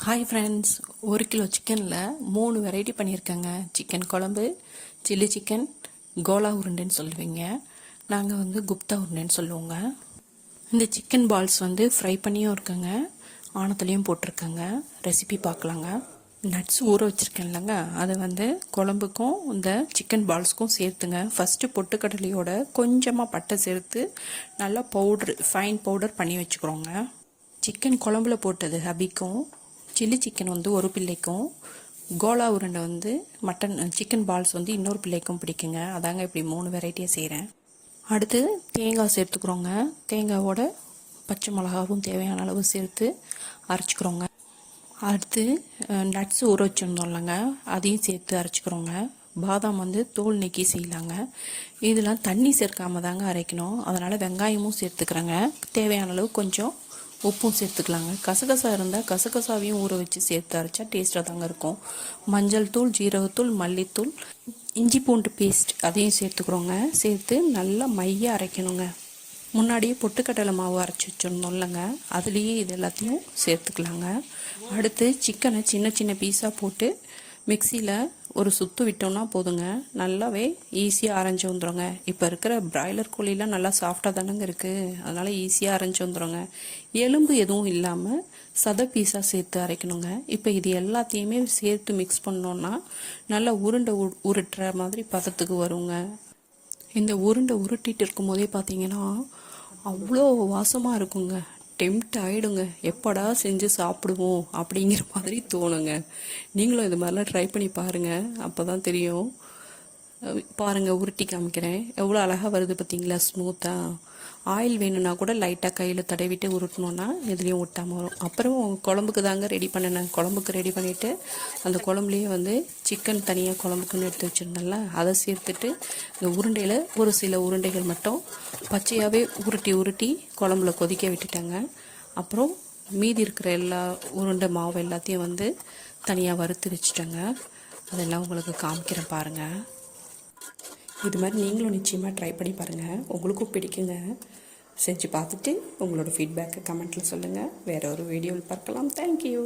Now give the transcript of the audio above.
Hi friends, 1 kilo சிக்கனில் 3 variety பண்ணியிருக்கேங்க. Chicken குழம்பு, chilli chicken, Cola உருண்டைன்னு சொல்லுவீங்க. நாங்கள் குப்தா உருண்டைன்னு சொல்லுவோங்க. இந்த சிக்கன் பால்ஸ் ஃப்ரை பண்ணியும் இருக்குங்க, ஆனத்துலேயும் போட்டிருக்கேங்க. ரெசிபி பார்க்கலாங்க. நட்ஸ் ஊற வச்சுருக்கேன் இல்லைங்க, அதை குழம்புக்கும் இந்த சிக்கன் பால்ஸ்க்கும் சேர்த்துங்க. ஃபஸ்ட்டு பொட்டுக்கடலையோட கொஞ்சமாக பட்டை சேர்த்து நல்லா ஃபைன் பவுடர் பண்ணி வச்சுக்கிறோங்க. சிக்கன் குழம்புல போட்டது ஹபிக்கும், சில்லி சிக்கன் ஒரு பிள்ளைக்கும், கோலா உருண்டை மட்டன் சிக்கன் பால்ஸ் இன்னொரு பிள்ளைக்கும் பிடிக்குங்க. அதாங்க இப்படி 3 வெரைட்டியாக செய்கிறேன். அடுத்து தேங்காய் சேர்த்துக்கிறோங்க. தேங்காவோட பச்சை மிளகாவும் தேவையான அளவு சேர்த்து அரைச்சிக்கிறோங்க. அடுத்து நட்ஸ் ஊற வச்சுருந்தோம் இல்லைங்க, அதையும் சேர்த்து அரைச்சிக்கிறோங்க. பாதாம் தோல் நீக்கி செய்யலாங்க. இதெல்லாம் தண்ணி சேர்க்காம தாங்க அரைக்கணும். அதனால் வெங்காயமும் சேர்த்துக்கிறேங்க. தேவையான அளவு கொஞ்சம் உப்பும் சேர்த்துக்கலாங்க. கசகசா இருந்தால் கசகசாவையும் ஊற வச்சு சேர்த்து அரைச்சா டேஸ்ட்டாக தாங்க இருக்கும். மஞ்சள் தூள், ஜீரகத்தூள், மல்லித்தூள், இஞ்சி பூண்டு பேஸ்ட் அதையும் சேர்த்துக்கிறோங்க. சேர்த்து நல்லா மைய அரைக்கணுங்க. முன்னாடியே பொட்டுக்கடலை மாவு அரைச்சி வச்சுருந்தோம் இல்லைங்க, அதுலேயே இது எல்லாத்தையும் சேர்த்துக்கலாங்க. அடுத்து சிக்கனை சின்ன சின்ன பீஸாக போட்டு மிக்சியில் ஒரு சுற்று விட்டோம்னா போதுங்க, நல்லாவே ஈஸியாக அரைஞ்சி வந்துடுங்க. இப்போ இருக்கிற பிராய்லர் கோழிலாம் நல்லா சாஃப்டாக தானங்க இருக்குது, அதனால் ஈஸியாக அரைஞ்சி வந்துடுங்க. எலும்பு எதுவும் இல்லாமல் சதை பீஸாக சேர்த்து அரைக்கணுங்க. இப்போ இது எல்லாத்தையுமே சேர்த்து மிக்ஸ் பண்ணோன்னா நல்லா உருண்டை உருட்டுற மாதிரி பதத்துக்கு வருங்க. இந்த உருண்டை உருட்டிட்டு இருக்கும் போதே பார்த்தீங்கன்னா அவ்வளோ வாசமாக இருக்குங்க. டெம்ட் ஆகிடுங்க, எப்படா செஞ்சு சாப்பிடுவோம் அப்படிங்கிற மாதிரி தோணுங்க. நீங்களும் இது மாதிரிலாம் ட்ரை பண்ணி பாருங்கள், அப்போ தான் தெரியும். பாருங்கள், உருட்டி காமிக்கிறேன். எவ்வளோ அழகாக வருது பார்த்தீங்களா, ஸ்மூத்தாக. ஆயில் வேணும்னா கூட லைட்டாக கையில் தடவிட்டு உருட்டணுன்னா எதுலேயும் ஒட்டாமல் வரும். அப்புறம் குழம்புக்கு தாங்க ரெடி பண்ணினேன். குழம்புக்கு ரெடி பண்ணிவிட்டு அந்த குழம்புலேயே சிக்கன் தனியாக குழம்புக்குன்னு எடுத்து வச்சுருந்தேன்ல, அதை சேர்த்துட்டு இந்த உருண்டையில் ஒரு சில உருண்டைகள் மட்டும் பச்சையாகவே உருட்டி குழம்புல கொதிக்க விட்டுட்டேங்க. அப்புறம் மீதி இருக்கிற எல்லா உருண்டை மாவு எல்லாத்தையும் தனியாக வறுத்து வச்சுட்டேங்க. அதெல்லாம் உங்களுக்கு காமிக்கிறேன் பாருங்கள். இது மாதிரி நீங்களும் நிச்சயமாக ட்ரை பண்ணி பாருங்கள், உங்களுக்கும் பிடிக்குங்க. செஞ்சு பார்த்துட்டு உங்களோட ஃபீட்பேக்கை கமெண்ட்டில் சொல்லுங்கள். வேறு ஒரு வீடியோவில் பார்க்கலாம். தேங்க்யூ.